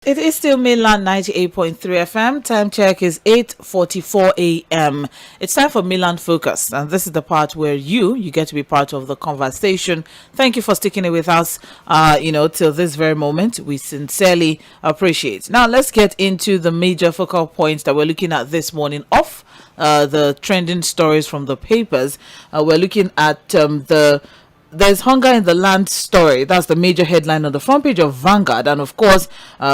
It is still mainland 98.3 FM. Time check is 8:44 a.m. It's time for Mainland Focus, and this is the part where you get to be part of the conversation. Thank you for sticking it with us, till this very moment. We sincerely appreciate. Now, let's get into the major focal points that we're looking at this morning off the trending stories from the papers. We're looking at there's hunger in the land story. That's the major headline on the front page of Vanguard. And of course,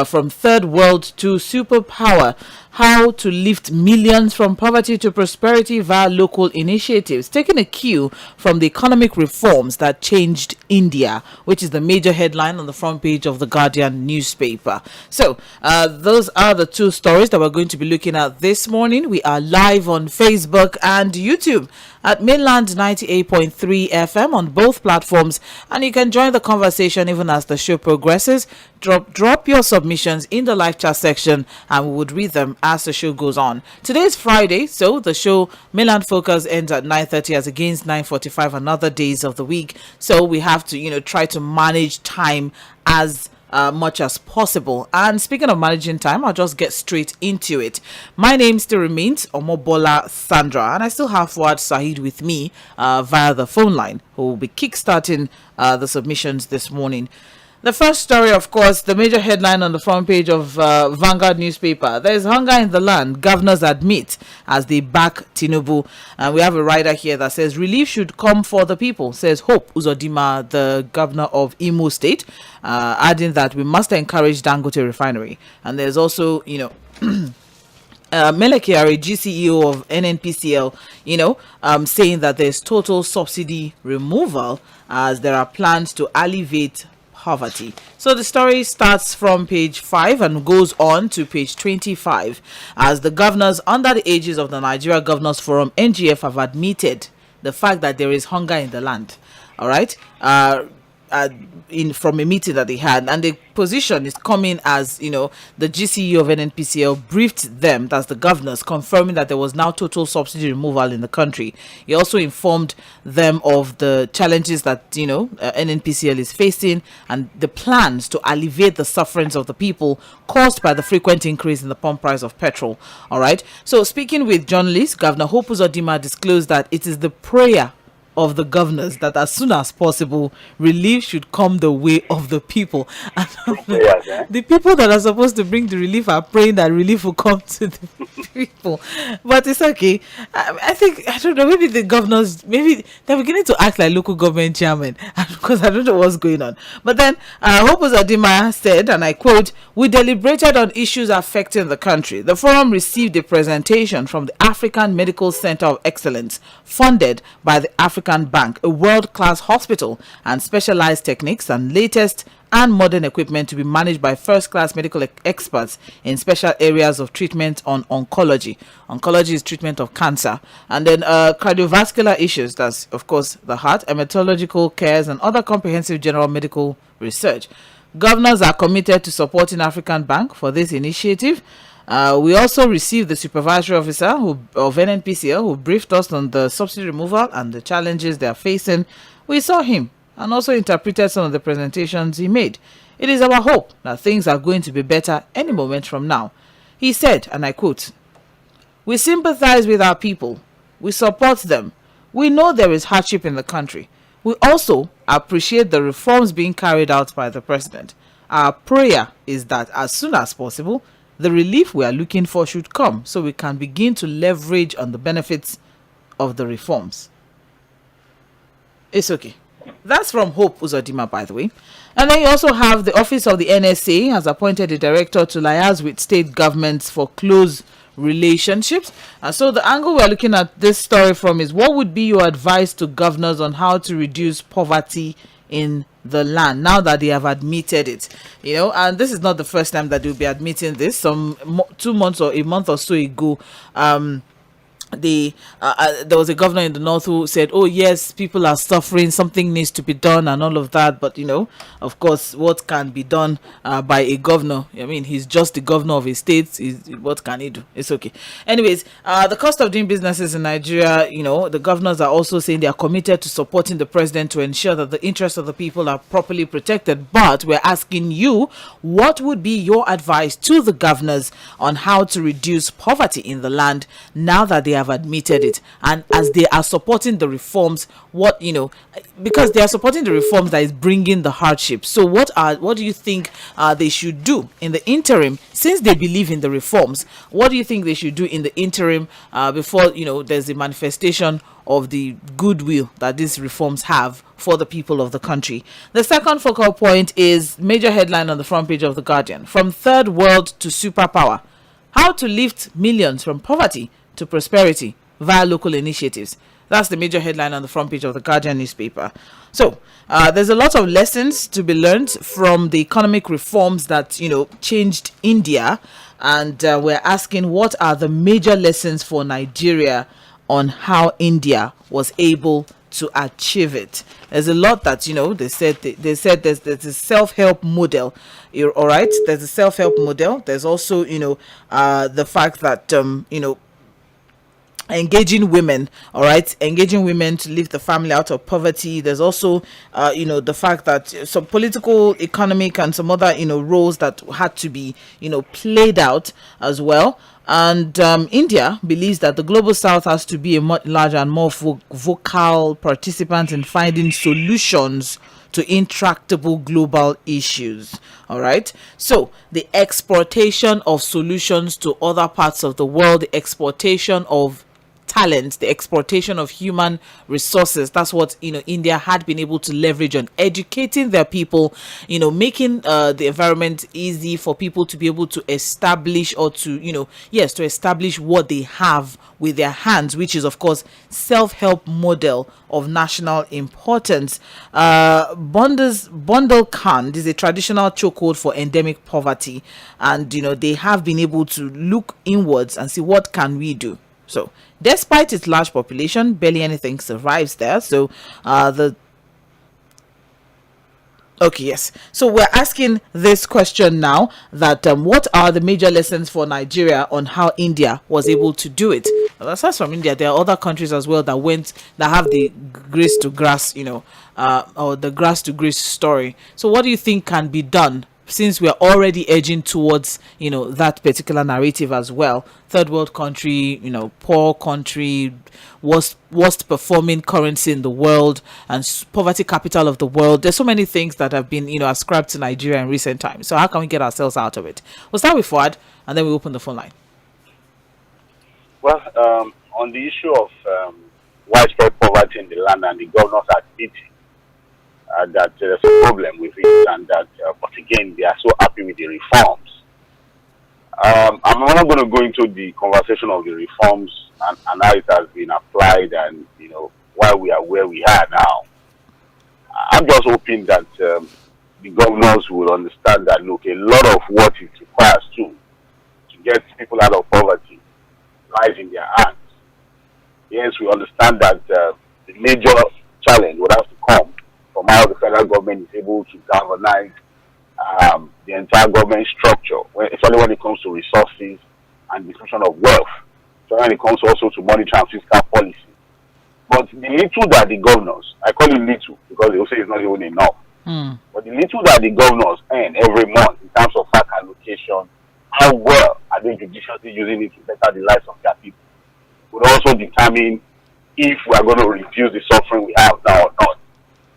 from third world to superpower, how to lift millions from poverty to prosperity via local initiatives, taking a cue from the economic reforms that changed India, which is the major headline on the front page of the Guardian newspaper. So those are the two stories that we're going to be looking at this morning. We are live on Facebook and YouTube at Mainland 98.3 FM on both platforms, and you can join the conversation even as the show progresses. Drop your submissions in the live chat section, and we would read them as the show goes on. Today is Friday, so the show Mainland Focus ends at 9:30 as against 9:45 and other days of the week. So we have to, try to manage time as much as possible. And speaking of managing time, I'll just get straight into it. My name still remains Omobola Sandra, and I still have Fuad Sahid with me via the phone line, who will be kickstarting the submissions this morning. The first story, of course, the major headline on the front page of Vanguard newspaper. There is hunger in the land, governors admit as they back Tinubu. And we have a writer here that says relief should come for the people, says Hope Uzodinma, the governor of Imo State, adding that we must encourage Dangote refinery. And there's also, Mele Kyari, GCEO of NNPCL, saying that there's total subsidy removal as there are plans to alleviate poverty. So the story starts from page 5 and goes on to page 25 as the governors under the aegis of the Nigeria Governors Forum NGF have admitted the fact that there is hunger in the land. All right. From a meeting that they had, and the position is coming as the GCE of NNPCL briefed them, that's the governors, confirming that there was now total subsidy removal in the country. He also informed them of the challenges that NNPCL is facing and the plans to alleviate the sufferings of the people caused by the frequent increase in the pump price of petrol. All right. So speaking with journalists, Governor Hope Uzodinma disclosed that it is the prayer of the governors that as soon as possible relief should come the way of the people, and the people that are supposed to bring the relief are praying that relief will come to the people. But it's okay. I think, I don't know, maybe the governors, maybe they're beginning to act like local government chairman, because I don't know what's going on. But then Hope Uzodinma said, and I quote, "We deliberated on issues affecting the country. The forum received a presentation from the African Medical Center of Excellence funded by the African Bank, a world-class hospital, and specialized techniques and latest and modern equipment to be managed by first-class medical experts in special areas of treatment on oncology. Oncology is treatment of cancer. And then cardiovascular issues, that's of course the heart, hematological cares, and other comprehensive general medical research. Governors are committed to supporting African Bank for this initiative. We also received the supervisory officer of NNPCL who briefed us on the subsidy removal and the challenges they are facing. We saw him and also interpreted some of the presentations he made. It is our hope that things are going to be better any moment from now. He said, and I quote, "We sympathize with our people. We support them. We know there is hardship in the country. We also appreciate the reforms being carried out by the president. Our prayer is that as soon as possible, the relief we are looking for should come so we can begin to leverage on the benefits of the reforms." It's okay. That's from Hope Uzodinma, by the way. And then you also have the Office of the NSA has appointed a director to liaise with state governments for close relationships. And so the angle we're looking at this story from is, what would be your advice to governors on how to reduce poverty in the land now that they have admitted it? And this is not the first time that they'll be admitting this. 2 months or a month or so ago, there was a governor in the north who said, oh yes, people are suffering, something needs to be done and all of that. But of course, what can be done by a governor? I mean, he's just the governor of a state. What can he do? It's okay. Anyways, the cost of doing businesses in Nigeria, the governors are also saying they are committed to supporting the president to ensure that the interests of the people are properly protected. But we're asking you, what would be your advice to the governors on how to reduce poverty in the land now that they have admitted it, and as they are supporting the reforms, because they are supporting the reforms that is bringing the hardship? So what do you think they should do in the interim, since they believe in the reforms? What do you think they should do in the interim before there's a manifestation of the goodwill that these reforms have for the people of the country? The second focal point is major headline on the front page of The Guardian: from third world to superpower, how to lift millions from poverty to prosperity via local initiatives. That's the major headline on the front page of The Guardian newspaper. So there's a lot of lessons to be learned from the economic reforms that changed India, and we're asking, what are the major lessons for Nigeria on how India was able to achieve it? There's a lot that they said there's a self-help model. All right, there's a self-help model. There's also the fact that engaging women, all right, engaging women to lift the family out of poverty. There's also the fact that some political, economic, and some other roles that had to be played out as well. And India believes that the global south has to be a much larger and more vocal participant in finding solutions to intractable global issues. All right, so the exportation of solutions to other parts of the world, the exportation of talent, the exportation of human resources. That's what India had been able to leverage on educating their people, making the environment easy for people to be able to establish, or to to establish what they have with their hands, which is of course self-help model of national importance. Bundelkhand is a traditional chokehold for endemic poverty, and they have been able to look inwards and see what can we do. So despite its large population, barely anything survives there. So so we're asking this question now, that what are the major lessons for Nigeria on how India was able to do it? Well, aside from India, there are other countries as well that have the grace to grass, or the grass to grace story. So what do you think can be done, since we are already edging towards that particular narrative as well? Third world country, poor country, worst performing currency in the world, and poverty capital of the world. There's so many things that have been ascribed to Nigeria in recent times. So how can we get ourselves out of it? We'll start with Fuad, and then we open the phone line. Well, on the issue of widespread poverty in the land, and the governors admitting that there's a problem with it, and that but again they are so happy with the reforms. I'm not going to go into the conversation of the reforms and how it has been applied, and why we are where we are now. I'm just hoping that the governors will understand that, look, a lot of what it requires to get people out of poverty lies in their hands. Yes, we understand that the major challenge would have to come from how the federal government is able to galvanize the entire government structure, especially when it comes to resources and distribution of wealth, so when it comes also to monetary and fiscal policy. But the little that the governors, I call it little because they will say it's not even enough, but the little that the governors earn every month in terms of fact allocation, how well are they judiciously using it to better the lives of their people, would also determine if we are going to reduce the suffering we have now or not.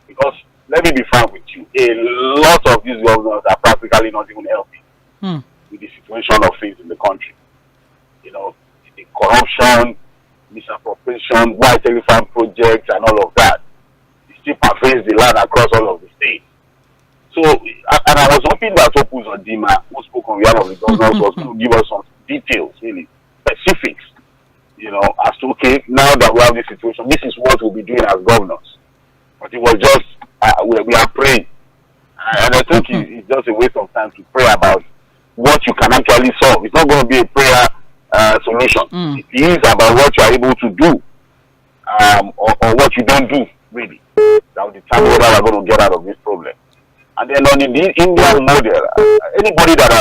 Because let me be frank with you, a lot of these governors are practically not even helping with the situation of things in the country. The corruption, misappropriation, white elephant projects, and all of that. It still pervades the land across all of the states. So, and I was hoping that Ōpūzọ̀dị̀mà, who spoke on behalf of the governors, was going to give us some details, really specifics, as to, okay, now that we have this situation, this is what we'll be doing as governors. But it was just, we are praying. And I think it's just a waste of time to pray about what you can actually solve. It's not going to be a prayer solution. It is about what you are able to do, or what you don't do, really. That will determine whether we are going to get out of this problem. And then on the Indian model, anybody that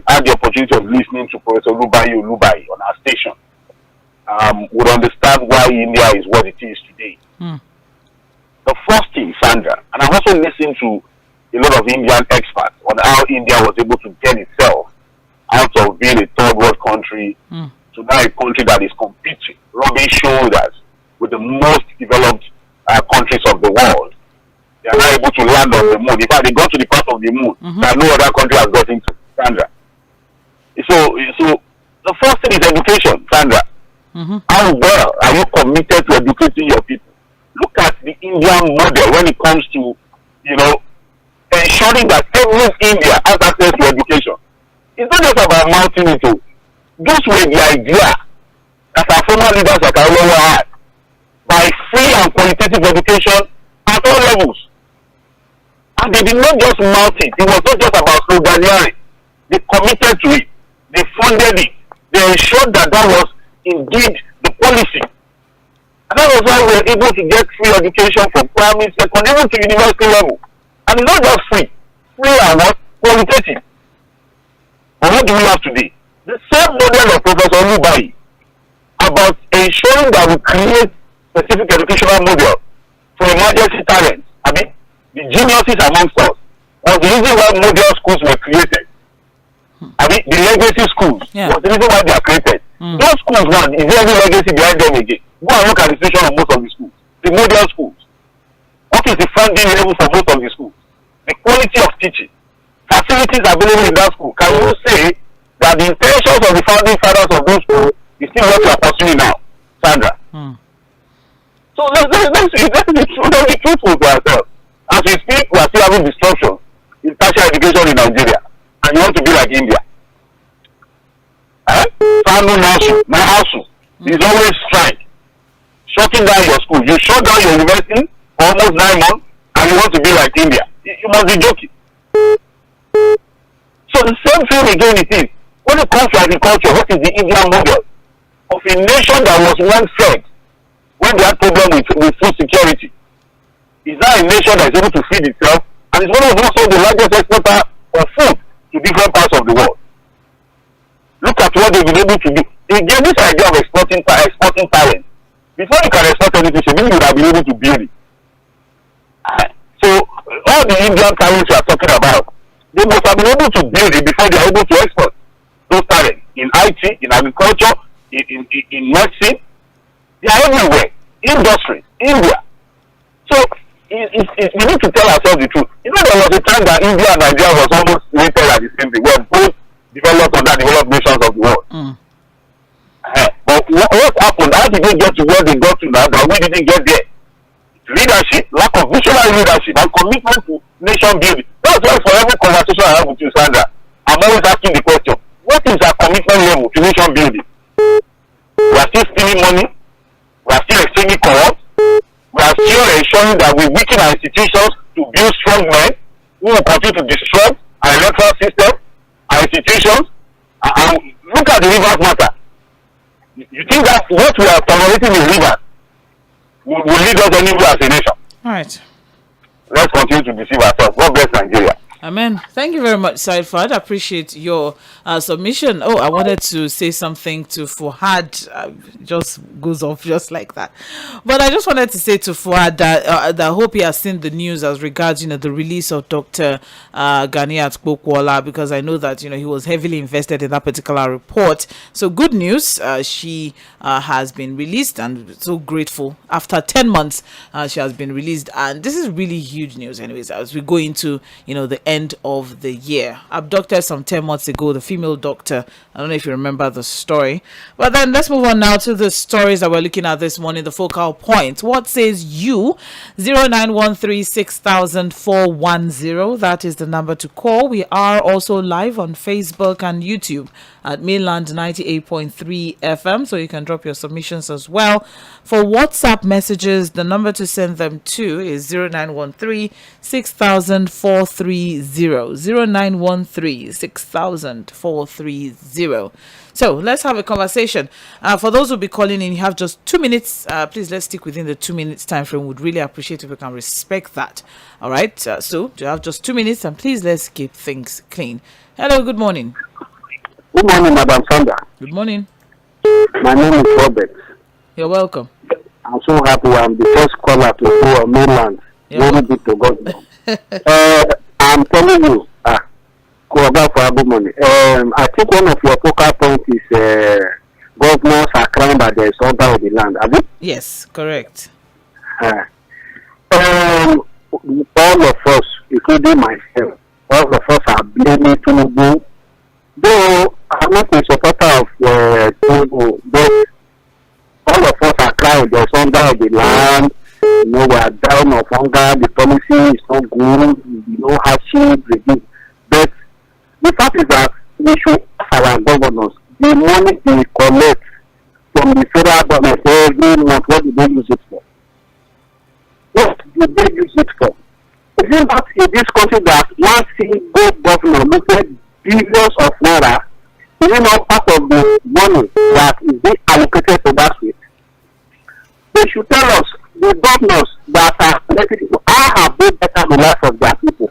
had the opportunity of listening to Professor Olubayi on our station would understand why India is what it is today. The first thing, Sandra, and I've also listened to a lot of Indian experts on how India was able to get itself out of being a third world country to now a country that is competing, rubbing shoulders with the most developed countries of the world. They are now able to land on the moon. In fact, they got to the part of the moon that no other country has got into, Sandra. So the first thing is education, Sandra. How well are you committed to educating your people? Look at the Indian model when it comes to, ensuring that every India has access to education. It's not just about mounting it. Those were the idea that our former leaders like Awolowo had, by free and qualitative education at all levels. And they did not just mount it. It was not just about sloganeering. They committed to it. They funded it. They ensured that was indeed the policy. And that was why we were able to get free education from primary, secondary, even to university level. And it's not just free and what? Qualitative. But what do we have today? The same model of Professor Olubayi about ensuring that we create specific educational model for emergency talents. I mean, the geniuses amongst us was the reason why model schools were created. I mean, the legacy schools was the reason why they are created. Those schools now, is there any legacy behind them again? Go and look at the situation of most of the schools. The model schools. What is the funding level for most of the schools? The quality of teaching. Facilities available in that school. Can you say that the intentions of the founding fathers of those schools is still what we are pursuing now, Sandra? So let's be truthful to ourselves. As we speak, we are still having disruption in tertiary education in Nigeria. And you want to be like India. Family Nasu is always strike. Shutting down your school. You shut down your university for almost 9 months and you want to be like India. You must be joking. So the same thing again it is. When it comes to agriculture, what is the Indian model of a nation that was once fed when they had problem with food security? Is that a nation that is able to feed itself? And it's one of also the largest exporter of food to different parts of the world. Look at what they've been able to do. They gave this idea of exporting talent. Before you can export anything, you would have been able to build it. So all the Indian talents you are talking about, they must have been able to build it before they are able to export those talents. In IT, in agriculture, in nursing, they are everywhere. Industries, India. So we need to tell ourselves the truth. There was a time that India and Nigeria was almost rated at the same thing. We were both developed under developed nations of the world. But what happened? How did they get to where they got to now that we didn't get there? Leadership, lack of visionary leadership, and commitment to nation building. That's why for every conversation I have with you, Sandra, I'm always asking the question, what is our commitment level to nation building? We are still stealing money. We are still extremely corrupt. We are still ensuring that we weaken our institutions to build strong men who will continue to disrupt our electoral system, our institutions. And look at the rivers matter. You think that what we are tolerating in rivers will lead us anywhere as a nation? All right. Let's continue to deceive ourselves. God bless Nigeria. Amen. Thank you very much, Saifad. I appreciate your submission. Oh, I wanted to say something to Fuad. Just goes off just like that. But I just wanted to say to Fuad that I hope he has seen the news as regards, the release of Dr. Ganiat Kpokwala, because I know that, he was heavily invested in that particular report. So good news. She has been released, and so grateful. After 10 months, she has been released. And this is really huge news anyways, as we go into, the end of the year. Abducted some 10 months ago, the female doctor. I don't know if you remember the story. But then let's move on now to the stories that we're looking at this morning, the focal point. What says you? 0913-6000-410. That is the number to call. We are also live on Facebook and YouTube at Mainland 98.3 FM, so you can drop your submissions as well. For WhatsApp messages, the number to send them to is 0913-6000-430. 0913-6000-430. So let's have a conversation. For those who will be calling in, you have just 2 minutes. Please, let's stick within the 2 minutes time frame. Would really appreciate if we can respect that. All right. So you have just 2 minutes, and please let's keep things clean. Hello. Good morning. Good morning, Madam Sandra. Good morning. My name is Robert. You're welcome. I'm so happy I'm the first caller to go on mainland. Very big to God. I'm telling you, good morning. I think one of your focal points is governors are crying that there is order of the land. Have you? Yes, correct. All of us, including myself, all of us are blaming Tinubu. Though I'm not a supporter of Tinubu, but all of us are crying there's order of the land. You know, we are down of hunger, the policy is not good, you know, hardship, but the fact is that we should ask our governors, the money they collect from the federal government every month, what do they use it for? What do they use it for? Isn't that in this country that one single governor looked at billions of naira, is it not part of the money that is being allocated to that state? They should tell us, the governors that are elected people, how have they better the life of their people?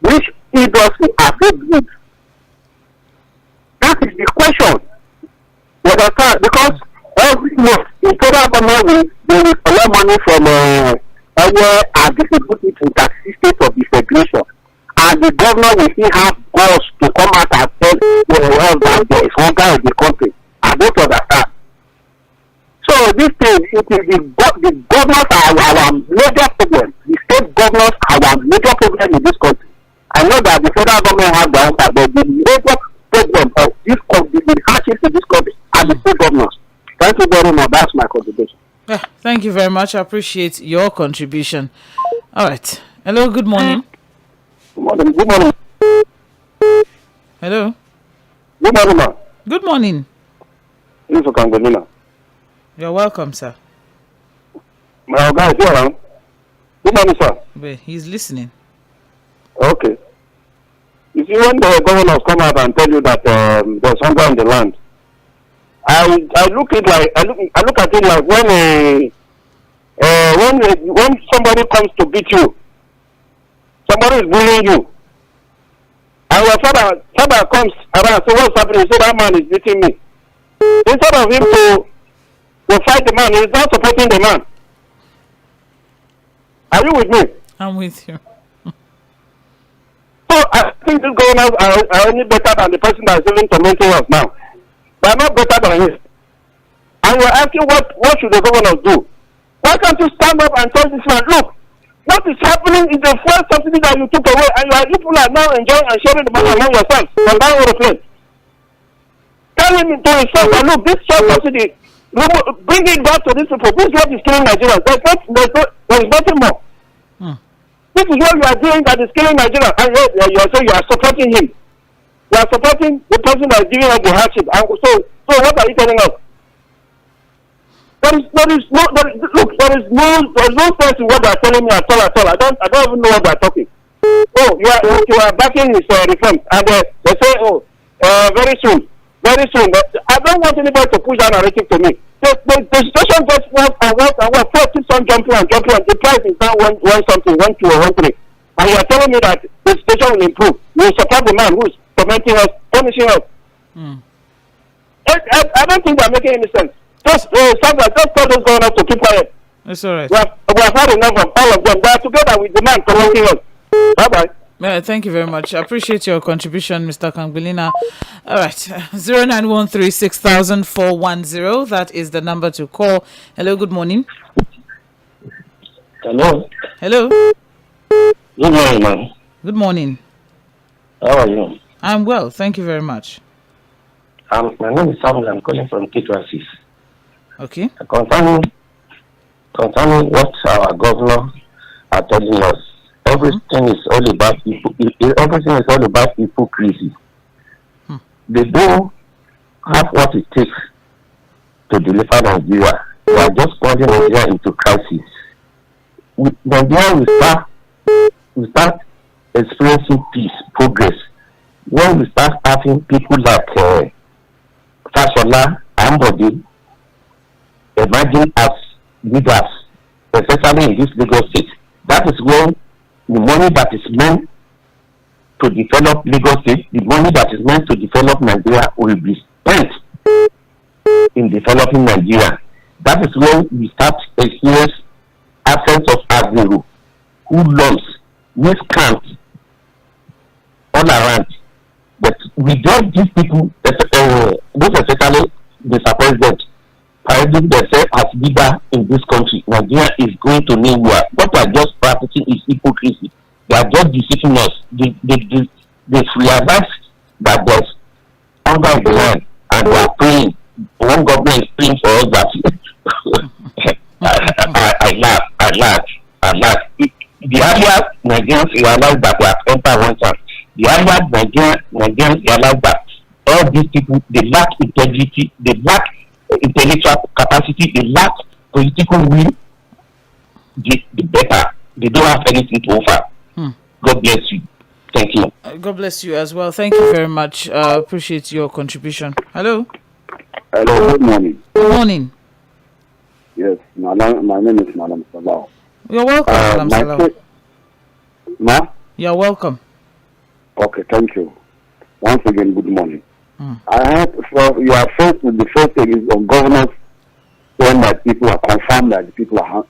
Which industry are they good? That is the question. Because every month, the federal government they will collect money from where are distribute it to the state of the federation. And the governor will still have goals to come out and tell us that there is hunger in the country. I don't understand. So this thing, it is the governors are our major problem. The state governors are our major problem in this country. I know that the federal government has the answer, but the major problem of this country, the hardship in this country, are the state governors. Thank you very much. That's my contribution. Yeah, thank you very much. I appreciate your contribution. All right. Hello. Good morning. Good morning. Good morning. Hello. Good morning, ma. Good morning. This is Kangolina. You're welcome, sir. My guy is here around. Good morning, sir. Wait, he's listening. Okay. You see, when the governors come out and tell you that there's hunger in the land, I look at it like when somebody comes to beat you, somebody is bullying you, and your father comes around, so what's happening? So that man is beating me. Instead of him to fight the man, he's not supporting the man. Are you with me? I'm with you. So I think these governors are only better than the person that is even tormenting us now. They are not better than him. And we're asking what should the governors do? Why can't you stand up and tell this man, look, what is happening is the fuel subsidy that you took away, and you people are now enjoying and sharing the money among yourselves from that aeroplane. Tell him to himself that look, this fuel subsidy, bring it back to these people. This is what is killing Nigeria. There is nothing more. This is what you are doing that is killing Nigeria, and you are saying you are supporting him. You are supporting the person that is giving us the hardship. And so what are you telling us? There is no sense in what they are telling me at all. I don't even know what they are talking. Oh, you are backing his reform, and they say, very soon. But I don't want anybody to push that narrative to me. The situation just works and first keeps on jumping. The price is now one something, 1, 2, or 1, 3. And you are telling me that the situation will improve. You will support the man who is tormenting us, punishing us. I don't think they are making any sense. Just tell those governors to keep quiet. It's all right. We have had enough of all of them. They are together with the man tormenting us. Bye-bye. Thank you very much. I appreciate your contribution, Mr. Kangolina. All right. 0913-6000-410. That is the number to call. Hello, good morning. Hello. Hello. Good morning, ma'am. Good morning. How are you? I'm well. Thank you very much. My name is Samuel. I'm calling from K2 Okay. Concerning what our governor are telling us, everything is all about people. Everything is all about hypocrisy. They don't have what it takes to deliver Nigeria. They are just plunging Nigeria into crisis. With Nigeria, we start experiencing peace, progress. When we start having people like Fᴏᴜᴏ, Mᴏʟʟᴏ emerging as leaders, especially in this Lagos state, that is when the money that is meant to develop Lagos state, the money that is meant to develop Nigeria will be spent in developing Nigeria. That is when we start experience absence of Agbero, who loans, miscount all around. But we don't give people, most especially the president, parading themselves as leader in this country. Nigeria is going to nowhere. What they are just practicing is hypocrisy. They are just deceiving us. They realize that there's hunger in the land, and they are praying. One government is praying for us that I laugh. The other Nigerians realize that they have entered one chance. The other Nigerians realize that all these people, they lack integrity, they lack intellectual capacity, they lack political will. The better. They don't have anything to offer. God bless you. Thank you. God bless you as well. Thank you very much. Appreciate your contribution. Hello. Hello. Good morning. Good morning. Yes, my name is M쏘ɪᴜᴜ. You're welcome, Mᴏ. Ma? You're welcome. Okay, thank you. Once again, good morning. I have you are first with the first thing is on governance when that people are confirmed that people are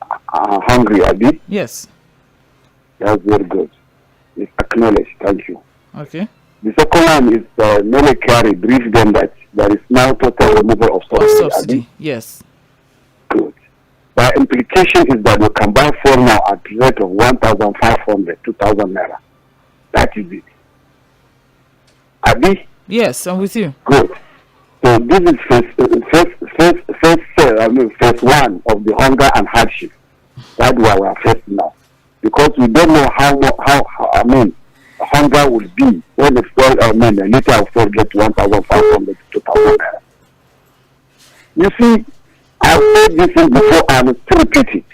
hungry, Abi. Yes. That's very good. It's acknowledged. Thank you. Okay. The second one is Lɪධᴇ briefed them that there is now total removal of subsidy. Abi? Yes. Good. The implication is that we can buy fuel now at the rate of 1,500, 2,000 naira. That is it. Abi? Yes, I'm with you. Good. So this is phase one of the hunger and hardship. That's why we are facing now. Because we don't know how hunger will be when the fuel, the liter of fuel gets 1,500 to 2,000 naira. You see, I've said this thing before, I will still repeat it.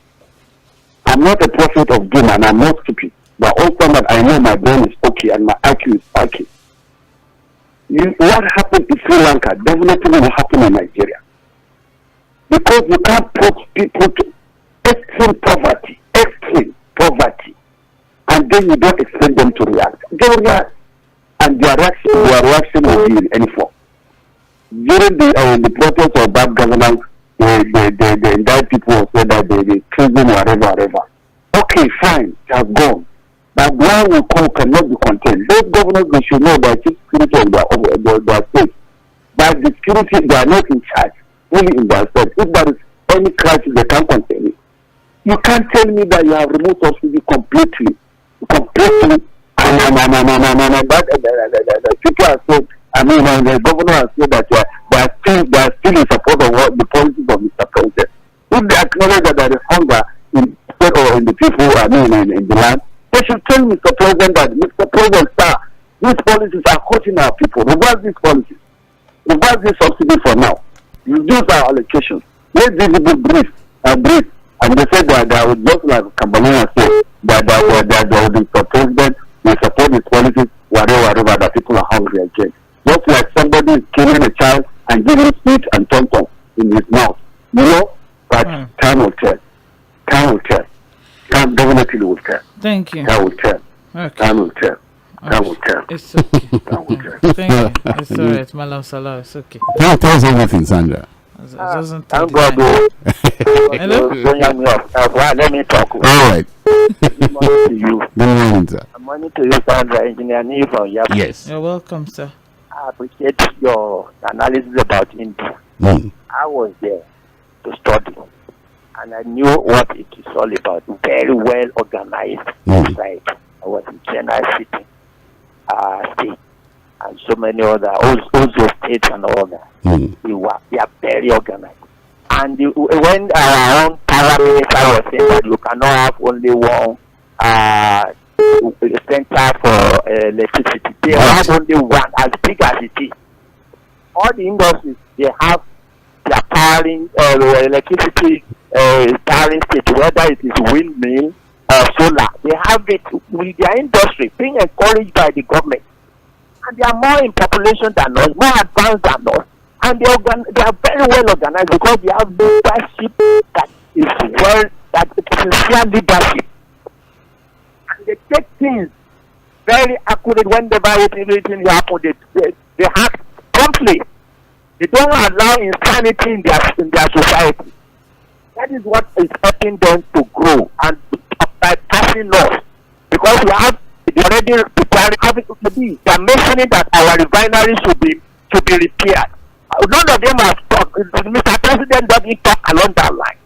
I'm not a prophet of doom and I'm not stupid. But also that I know my brain is okay and my IQ is okay. What happened in Sri Lanka definitely will happen in Nigeria. Because you can't put people to extreme poverty, and then you don't expect them to react. They will react, and their reaction will be in any form. During the protest of bad governance, they indict people and say that they prison whatever. Okay, fine, it has gone. But why we call cannot be contained. Those governors, they should know that the security of their state. But the security, they are not in charge, only in their state. If there is any crisis, they can't contain it. You can't tell me that you have removed subsidy completely. The people are said, the governor has said that they are still in support of the policies of Mr. President. If they acknowledge that there is hunger in the people, in the land, they should tell Mr. President that, Mr. President, sir, these policies are hurting our people. Reverse these policies. Reverse this subsidy for now. Reduce our allocations. Let these people breathe. And they said that they would just like Kambalina said, that the president will support his policies, whatever, that people are hungry again. Just like somebody is killing a child and giving sweet and tom in his mouth. You know? But time will tell. Time definitely will tell. Thank you. Time will tell. Okay. Time will tell. Time will tell. It's okay. Time will tell. Thank you. It's all right, Mᴏ. It's okay. Tell us everything, Sandra. It doesn't Thank take time. God. Hello? Let me talk. All right. Good morning to you. Good morning, sir. Good morning to you, Sandra, Engineer Nii from Yap. Yes. You're welcome, sir. I appreciate your analysis about India. I was there to study, and I knew what it is all about. Very well organized society. I was in Chennai City State, and so many other, also states and all that. They are very organized. And when our own parameter was saying that you cannot have only one center for electricity, they have only one, as big as it is. All the industries, they have their powering electricity powering state, whether it is windmill, solar. They have it with their industry being encouraged by the government. And they are more in population than us, more advanced than us. And they are very well organized because they have leadership that is sincere leadership. And they take things very accurate whenever anything happens. They act promptly. They don't allow insanity in their society. That is what is helping them to grow and by passing laws. Because they already preparing having to be. They are mentioning that our refineries should be repaired. None of them have talked. Mr. President doesn't talk along that line.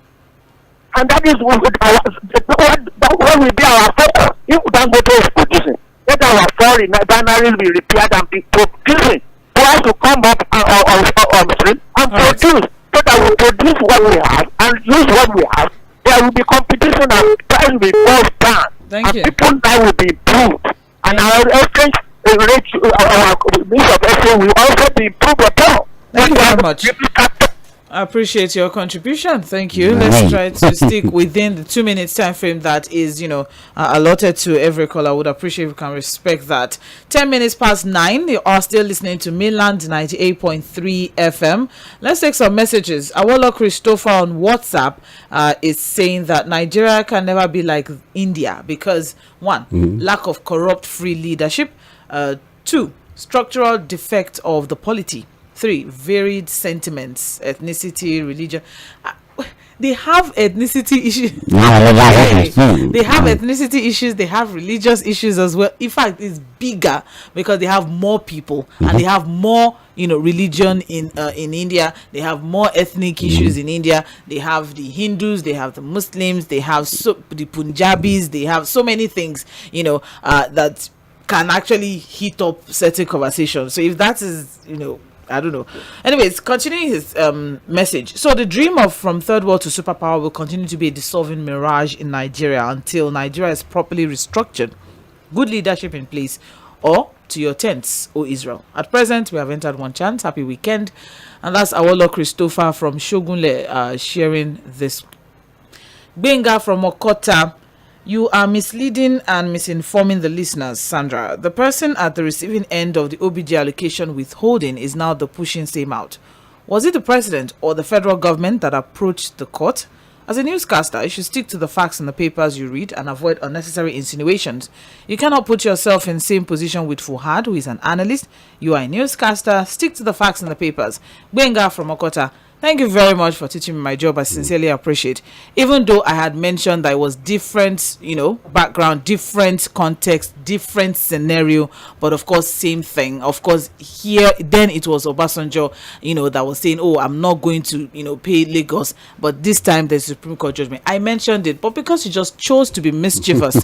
And that is what will be our focus. If Dangote is producing, let our foreign refineries be repaired and be producing. For us to come up on stream and produce, so that we produce what we have and use what we have. There will be competition and price will be brought down. Thank you. People now will be improved. And our exchange rate, our means of exchange will also be improved at all. Thank you very much. I appreciate your contribution. Thank you. Let's try to stick within the 2 minutes time frame that is, allotted to every caller. I would appreciate if you can respect that. 10 minutes past 9. You are still listening to Mainland 98.3 FM. Let's take some messages. Awolo Christopher on WhatsApp is saying that Nigeria can never be like India because 1, lack of corrupt free leadership. 2, structural defect of the polity. 3, varied sentiments, ethnicity, religion. They have ethnicity issues. They have ethnicity issues. They have religious issues as well. In fact, it's bigger because they have more people and they have more, religion in India. They have more ethnic issues in India. They have the Hindus. They have the Muslims. They have the Punjabis. They have so many things, that can actually heat up certain conversations. So if that is, I don't know. Anyways, continuing his message. So the dream of from third world to superpower will continue to be a dissolving mirage in Nigeria until Nigeria is properly restructured, good leadership in place, or to your tents, O Israel. At present, we have entered one chance. Happy weekend. And that's Awolo Christopher from Shogunle sharing this. Benga from Okota. You are misleading and misinforming the listeners, Sandra. The person at the receiving end of the OBG allocation withholding is now the pushing same out. Was it the president or the federal government that approached the court? As a newscaster, you should stick to the facts in the papers you read and avoid unnecessary insinuations. You cannot put yourself in the same position with Fuhad, who is an analyst. You are a newscaster. Stick to the facts in the papers. Benga from Okota. Thank you very much for teaching me my job. I sincerely appreciate. Even though I had mentioned that it was different, background, different context, different scenario, but of course, same thing. Of course, here, then it was Obasanjo, that was saying, oh, I'm not going to, pay Lagos. But this time, there's Supreme Court judgment. I mentioned it, but because you just chose to be mischievous,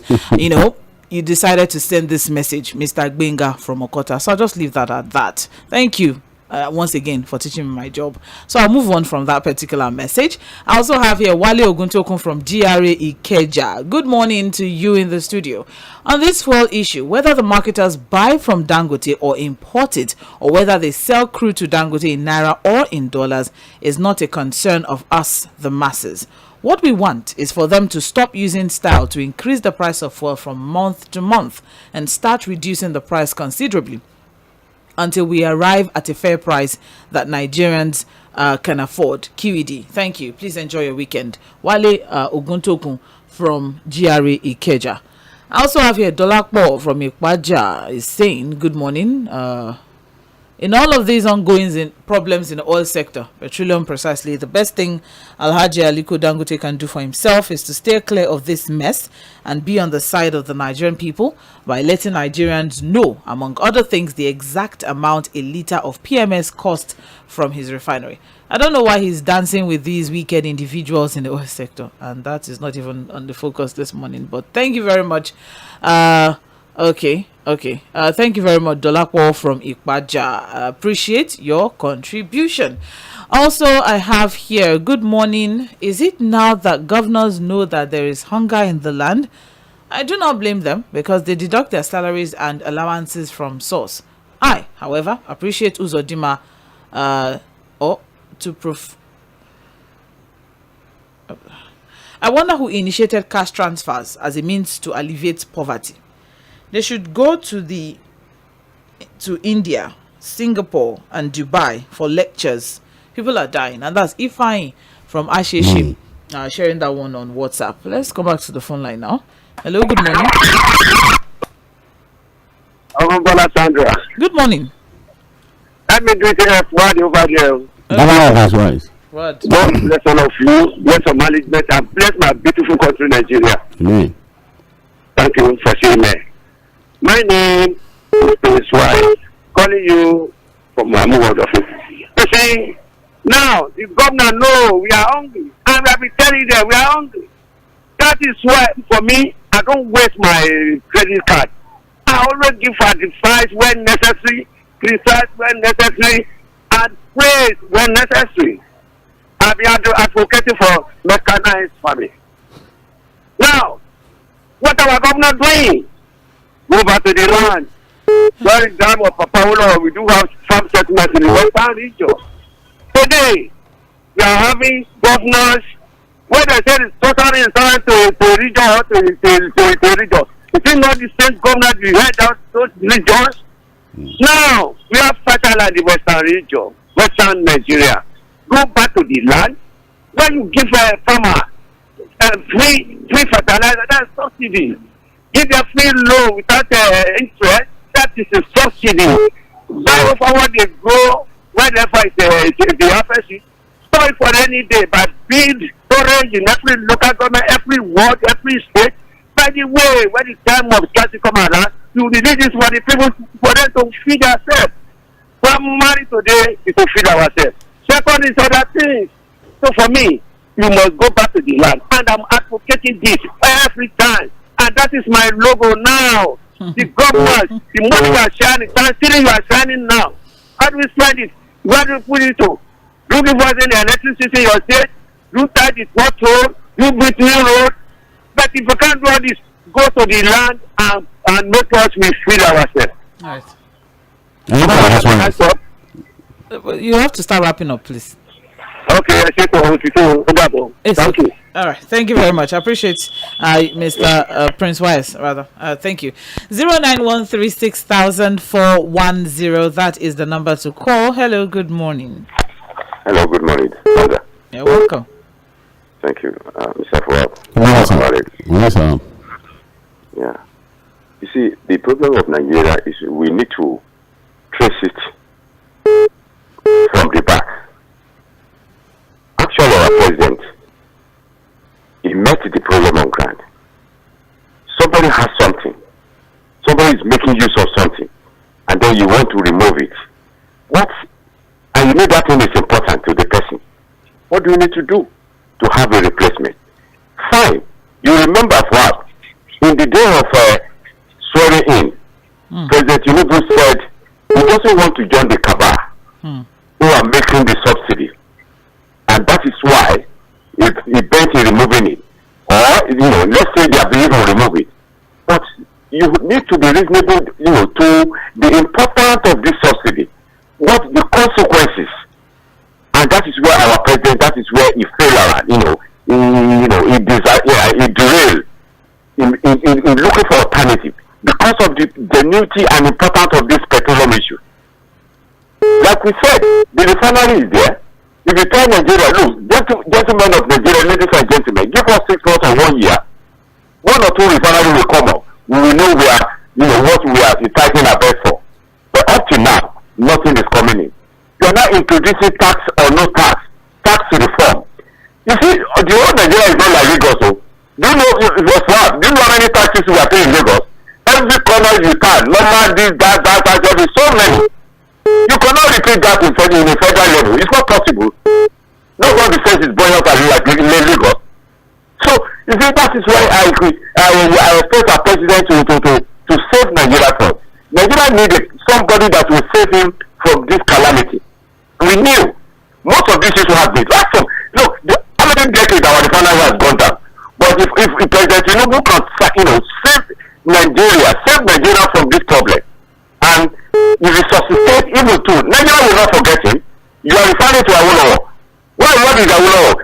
you decided to send this message, Mr. Benga from Okota. So I'll just leave that at that. Thank you. Once again for teaching me my job. So I'll move on from that particular message. I also have here Wale Oguntokun from GRA Ikeja. Good morning to you in the studio. On this fuel issue, whether the marketers buy from Dangote or import it, or whether they sell crude to Dangote in Naira or in dollars, is not a concern of us, the masses. What we want is for them to stop using style to increase the price of fuel from month to month and start reducing the price considerably, until we arrive at a fair price that Nigerians can afford. QED, thank you. Please enjoy your weekend. Wale Oguntokun from GRA Ikeja. I also have here Dolakpo from Ikpaja is saying, good morning. In all of these ongoing problems in the oil sector, petroleum precisely, the best thing Alhaji Aliko Dangote can do for himself is to stay clear of this mess and be on the side of the Nigerian people by letting Nigerians know, among other things, the exact amount a litre of PMS cost from his refinery. I don't know why he's dancing with these wicked individuals in the oil sector, and that is not even on the focus this morning. But thank you very much. Okay. Thank you very much, Dolakwo from Ikpaja. Appreciate your contribution. Also, I have here, good morning. Is it now that governors know that there is hunger in the land? I do not blame them because they deduct their salaries and allowances from source. I, however, appreciate Uzodimma I wonder who initiated cash transfers as a means to alleviate poverty. They should go to India, Singapore, and Dubai for lectures. People are dying, and that's Ifeanyi from Asheshim sharing that one on WhatsApp. Let's go back to the phone line now. Hello, good morning. Sandra. Good morning. Let me do it word over there. That's right. What? God bless all of you, bless your management, and bless my beautiful country, Nigeria. Amen. Thank you for seeing me. My name is M쏘ɪᴜ, calling you from my move office. You see, now the governor know we are hungry, and we have been telling them we are hungry. That is why, for me, I don't waste my credit card. I always give advice when necessary, criticize when necessary, and praise when necessary. I've been advocating for mechanized farming. Now, what our governor doing? Go back to the land. During the time of Papa, we do have farm settlements in the western region. Today, we are having governors where they say it's totally insolvent to region or to region. Is it not the same governor we head out those regions? Now, we have fertile in the western region, western Nigeria. Go back to the land. When you give a farmer free fertilizer, that's subsidy. Give them free loan without interest, that is a subsidy. Buy over what they grow, whenever the harvest is. Store it for any day, but build storage in every local government, every ward, every state. By the way, when the time of scarcity come around, you release this for the people, for them to feed themselves. We're married today is to feed ourselves. Second is other things. So for me, you must go back to the land. And I'm advocating this every time. And that is my logo now. The government, the money you are shining, considering you are shining now. How do we spend it? Where do we put it to? You give us any electricity in your state, you tie the pothole, you build new road. But if you can't do all this, go to the land and make us we feed ourselves. Right. You have to start wrapping up, please. Okay, I say thank you. All right, thank you very much. I appreciate Mr. Prince Wise, rather. Thank you. 091360410. That is the number to call. Hello, good morning. Hello, good morning. You're welcome. Thank you, Mr. Fᴜᴜ. Yes, sir. Yeah. You see, the problem of Nigeria is we need to trace it from the back. Actually, our president, he met the problem on ground. Somebody has something. Somebody is making use of something. And then you want to remove it. What? And you know that thing is important to the person. What do you need to do to have a replacement? Fine. You remember what? In the day of swearing in, President Tinubu said he doesn't want to join the cabal who are making the subsidy. And that is why he bent in removing it. Or, let's say they are believing to remove it. But you need to be reasonable, to the importance of this subsidy. What the consequences? And that is where our president, that is where he failed, he derailed in looking for alternative because of the genuity and importance of this petroleum issue. Like we said, the refinery is there. If you tell Nigeria, look, gentlemen of Nigeria, ladies and gentlemen, give us 6 months or 1 year. 1 or 2 refineries will come up. We will know what we are fighting our best for. But up to now, nothing is coming in. You are not introducing tax or no tax reform. You see, the whole Nigeria is not like Lagos. So. Do you know how many taxes we are paying in Lagos? Every corner you can, normal, this, that, so many. You cannot repeat that in a federal level. It's not possible. Nobody says it's going up like Lagos. So, you see, that is why I expect our president to save Nigeria first. Nigeria needed somebody that will save him from this calamity. We knew most of these issues have been. Look, how many decades our refinery has gone down? But if President Tinubu can save Nigeria from this problem, and you resuscitate even too, Nigeria will not forget him. You are referring to Aᴏᴏᴏ. What is Aᴏᴏᴏ?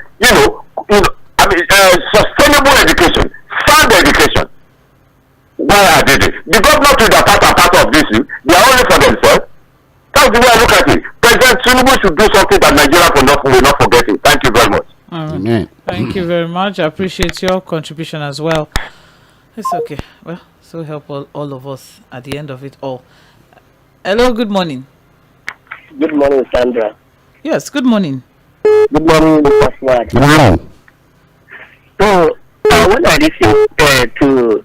The governors to the part of this, they are only for themselves. That's the way I look at it. President Tinubu should do something that Nigeria will not forget it. Thank you very much. Amen. Thank you very much. I appreciate your contribution as well. It's okay. Well, so help all of us at the end of it all. Hello, good morning. Good morning, Sandra. Yes, good morning. Good morning, Mr. Swag. Wow. So, when I listened to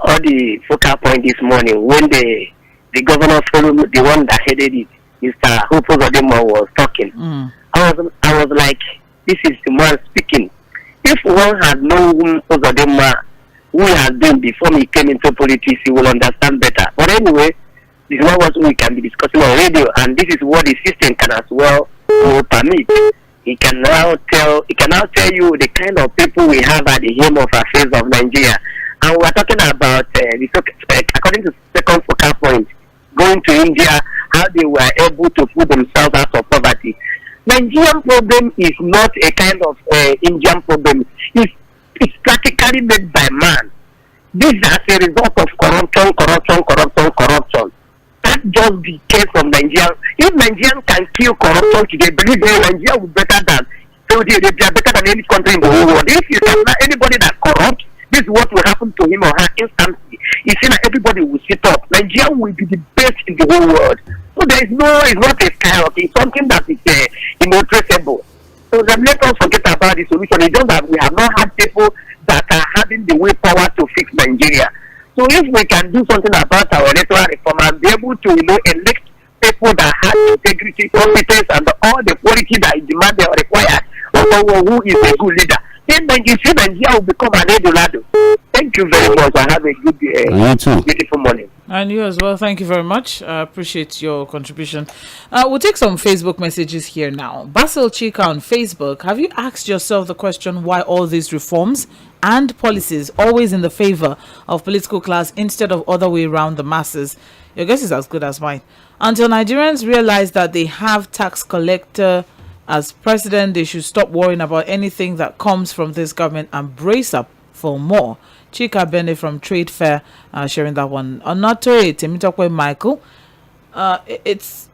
all the focal point this morning, when the governor, the one that headed it, Mr. Fᴜဃᴜ was talking, I was like, this is the man speaking. If one had known Fᴜဃᴜ who he has been before he came into politics, he will understand better. But anyway, this is not what we can be discussing on radio, and this is what the system can as well permit. He can now tell you the kind of people we have at the helm of affairs of Nigeria. And we're talking about according to second focal point, going to India, how they were able to put themselves out of poverty. Nigerian problem is not a kind of Indian problem. It's practically made by man. This is as a result of corruption. That just the case of Nigeria. If Nigerian can kill corruption today, believe me, Nigeria will be better than Saudi Arabia, better than any country in the whole world. If you can anybody that corrupt, this is what will happen to him or her instantly. You see that everybody will sit up. Nigeria will be the best in the whole world. So it's not a skyrocket. It's something that is traceable. So then let us forget about the solution. It's just that we have not had people that are having the willpower to fix Nigeria. So if we can do something about our electoral reform and be able to, elect people that have integrity, competence, and all the quality that is demanded or required, or who is a good leader, then Nigeria will become an Eldorado. Thank you very much. I have a good, beautiful morning. And you as well. Thank you very much. I appreciate your contribution. We'll take some Facebook messages here now. Basil Chika on Facebook. Have you asked yourself the question why all these reforms and policies always in the favor of political class instead of other way around the masses? Your guess is as good as mine. Until Nigerians realize that they have tax collector as president, they should stop worrying about anything that comes from this government and brace up for more. Chika Bene from Trade Fair sharing that one. Onotoye Temitakwe Michael. It's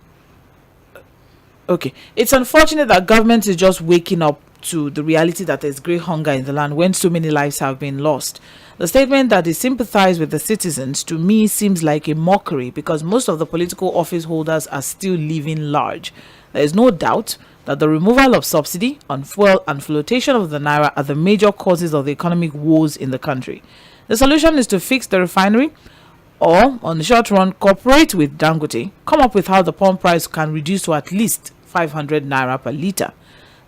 okay. It's unfortunate that government is just waking up to the reality that there's great hunger in the land when so many lives have been lost. The statement that they sympathize with the citizens to me seems like a mockery because most of the political office holders are still living large. There is no doubt that the removal of subsidy on fuel and flotation of the naira are the major causes of the economic woes in the country. The solution is to fix the refinery or, on the short run, cooperate with Dangote, come up with how the pump price can reduce to at least 500 naira per litre.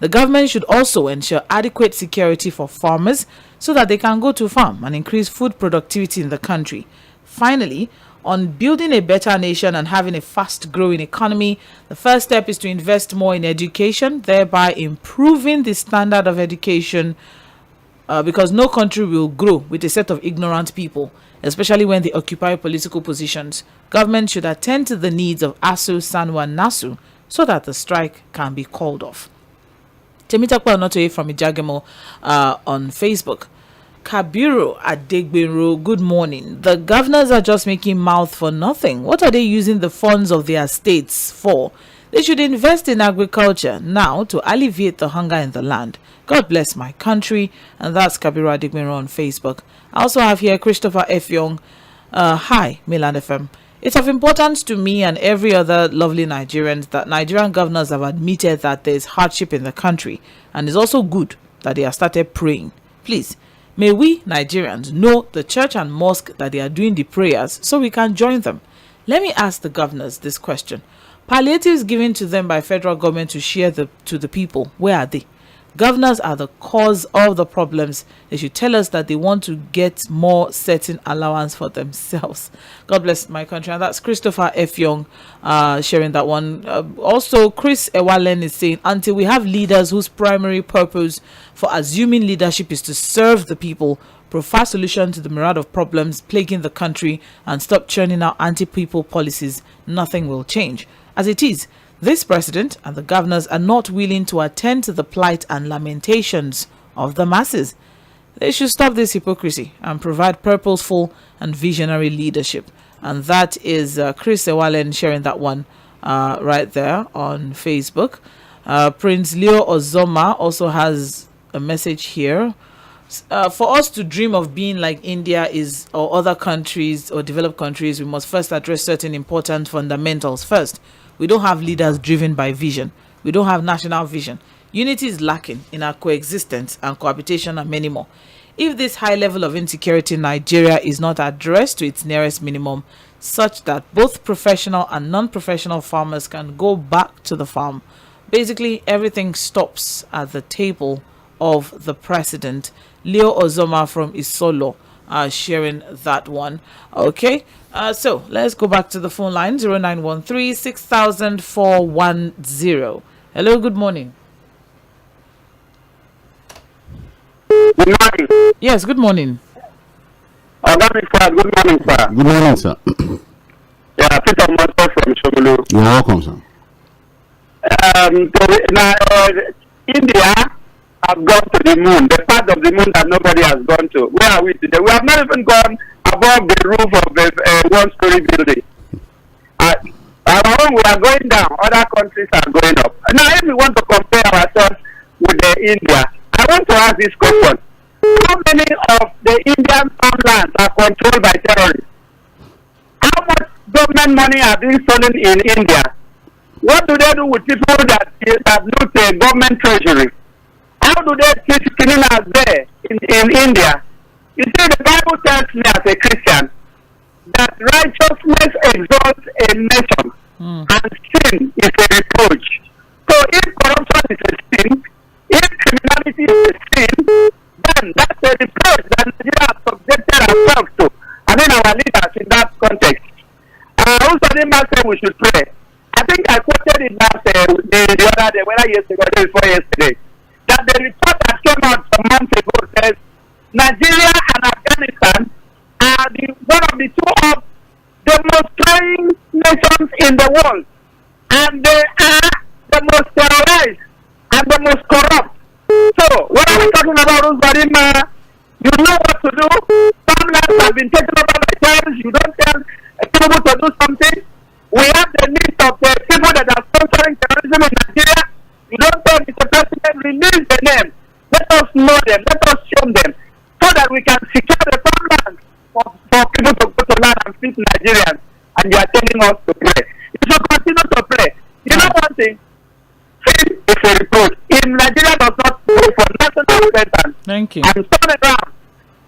The government should also ensure adequate security for farmers so that they can go to farm and increase food productivity in the country. Finally, on building a better nation and having a fast-growing economy, the first step is to invest more in education, thereby improving the standard of education because no country will grow with a set of ignorant people, especially when they occupy political positions. Government should attend to the needs of ASU, Sanwa, and NASU so that the strike can be called off. Temitakwa Onotoye from Ijagemo on Facebook. Kabiru Adegbero, good morning. The governors are just making mouth for nothing. What are they using the funds of their states for? They should invest in agriculture now to alleviate the hunger in the land. God bless my country. And that's Kabiru Adegbero on Facebook. I also have here Christopher F. Young. Hi, Milan FM. It's of importance to me and every other lovely Nigerians that Nigerian governors have admitted that there is hardship in the country. And it's also good that they have started praying. Please, may we Nigerians know the church and mosque that they are doing the prayers so we can join them. Let me ask the governors this question. Palliatives given to them by federal government to share to the people, where are they? Governors are the cause of the problems. They should tell us that they want to get more certain allowance for themselves. God bless my country. And that's Christopher F. Young sharing that one. Also, Chris Ewalen is saying, until we have leaders whose primary purpose for assuming leadership is to serve the people, provide solution to the myriad of problems plaguing the country, and stop churning out anti-people policies, nothing will change. As it is, this president and the governors are not willing to attend to the plight and lamentations of the masses. They should stop this hypocrisy and provide purposeful and visionary leadership. And that is Chris Ewalen sharing that one right there on Facebook. Prince Leo Ozoma also has a message here. For us to dream of being like India or other countries or developed countries, we must first address certain important fundamentals first. We don't have leaders driven by vision. We don't have national vision. Unity is lacking in our coexistence and cohabitation and many more. If this high level of insecurity in Nigeria is not addressed to its nearest minimum, such that both professional and non-professional farmers can go back to the farm, basically everything stops at the table of the president. Leo Ozoma from Isolo sharing that one. Okay, so let's go back to the phone line. 0913 60410. Hello, good morning. Good morning. Yes, good morning. Good morning, sir. Good morning, sir. Good morning, sir. Yeah, Peter Monto from Shomolu. You're welcome, sir. India have gone to the moon, the part of the moon that nobody has gone to. Where are we today? We have not even gone above the roof of a one-story building. Our own, we are going down. Other countries are going up. Now, if we want to compare ourselves with India, I want to ask this question. How many of the Indian farmlands are controlled by terrorists? How much government money are being stolen in India? What do they do with people that loot the government treasury? How do they treat criminals there in India? You see, the Bible tells me as a Christian that righteousness exalts a nation and sin is a reproach. So if corruption is a sin, if criminality is a sin, then that's a reproach that Nigeria has subjected ourselves to. I mean our leaders in that context. Also, the man said we should pray. I think I quoted it last the other day, whether yesterday or before yesterday, that the report that came out some months ago says Nigeria and Afghanistan are one of the two of the most trying nations in the world, and they are the most terrorized and the most corrupt. So, what are we talking about, Uzbarima? You know what to do. Farmlands have been taken over by terrorists. You don't tell people to do something. We have the list of the people that are sponsoring terrorism in Nigeria. You don't tell Mr. President, release the name. Let us know them. Let us show them, so that we can secure the farmland for people to go to land and feed Nigerians. And they are telling us to pray. You should continue to pray. You know one thing? Faith is a reproach. If Nigeria does not go for national repentance Thank you. and turn around,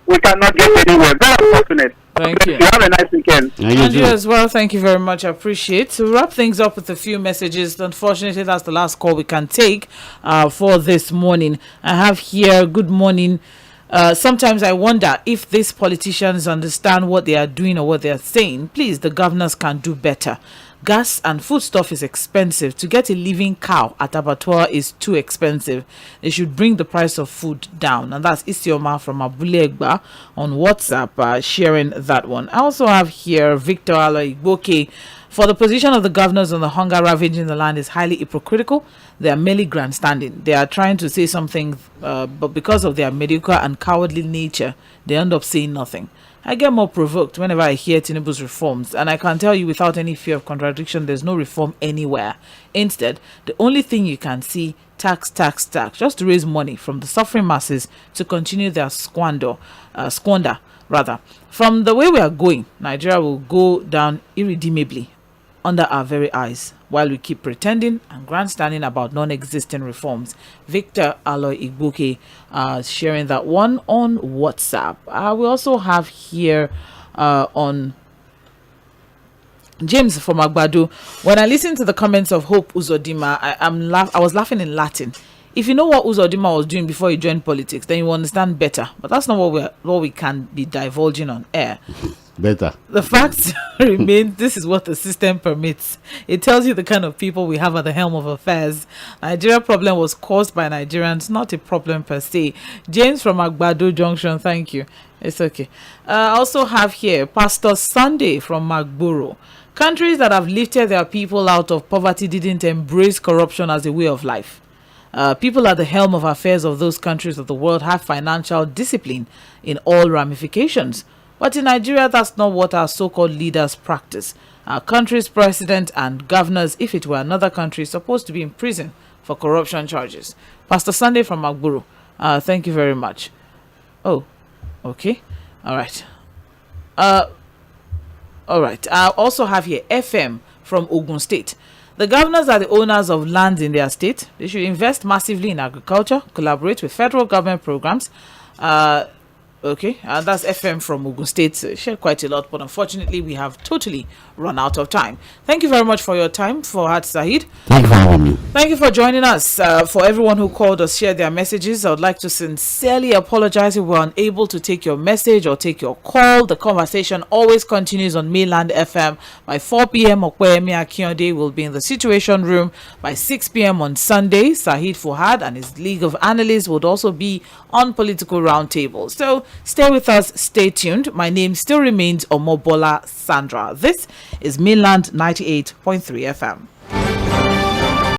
we cannot get anywhere. Very unfortunate. Thank you. You have a nice weekend. And you as well. Thank you very much. I appreciate. To wrap things up with a few messages, unfortunately, that's the last call we can take for this morning. I have here, good morning. Sometimes I wonder if these politicians understand what they are doing or what they are saying. Please, the governors can do better. Gas and foodstuff is expensive. To get a living cow at abattoir is too expensive. They should bring the price of food down. And that's Isioma from Abulegba on WhatsApp sharing that one. I also have here Victor Aloigboke. For the position of the governors on the hunger ravaging the land is highly hypocritical. They are merely grandstanding. They are trying to say something, but because of their mediocre and cowardly nature, they end up saying nothing. I get more provoked whenever I hear Tinubu's reforms, and I can tell you without any fear of contradiction, there's no reform anywhere. Instead, the only thing you can see, tax, just to raise money from the suffering masses to continue their squander. From the way we are going, Nigeria will go down irredeemably under our very eyes, while we keep pretending and grandstanding about non-existent reforms. Victor Aloigboke sharing that one on WhatsApp. We also have here on James from Agbado. When I listen to the comments of Hope Uzodinma, I was laughing in Latin. If you know what Uzodinma was doing before he joined politics, then you understand better. But that's not what we can be divulging on air. Better. The fact remains, this is what the system permits. It tells you the kind of people we have at the helm of affairs. Nigeria problem was caused by Nigerians, not a problem per se. James from Agbado Junction, thank you. It's okay. I also have here Pastor Sunday from Magboro. Countries that have lifted their people out of poverty didn't embrace corruption as a way of life. People at the helm of affairs of those countries of the world have financial discipline in all ramifications. But in Nigeria, that's not what our so-called leaders practice. Our country's president and governors, if it were another country, is supposed to be in prison for corruption charges. Pastor Sunday from Agburu, thank you very much. Oh, okay. All right. All right. I also have here FM from Ogun State. The governors are the owners of lands in their state. They should invest massively in agriculture, collaborate with federal government programs. Okay, that's FM from Ogun State. Shared quite a lot, but unfortunately, we have totally run out of time. Thank you very much for your time, Fouad Saheed. Thank you for having me. Thank you for joining us. For everyone who called or shared their messages, I would like to sincerely apologize if we were unable to take your message or take your call. The conversation always continues on Mainland FM. By 4 p.m., Mᴏᴏ Akinode will be in the Situation Room. By 6 p.m. on Sunday, Saheed Fouad and his League of Analysts would also be on Political Roundtable. So stay with us, stay tuned. My name still remains Omobola Sandra. This is Mainland 98.3 FM.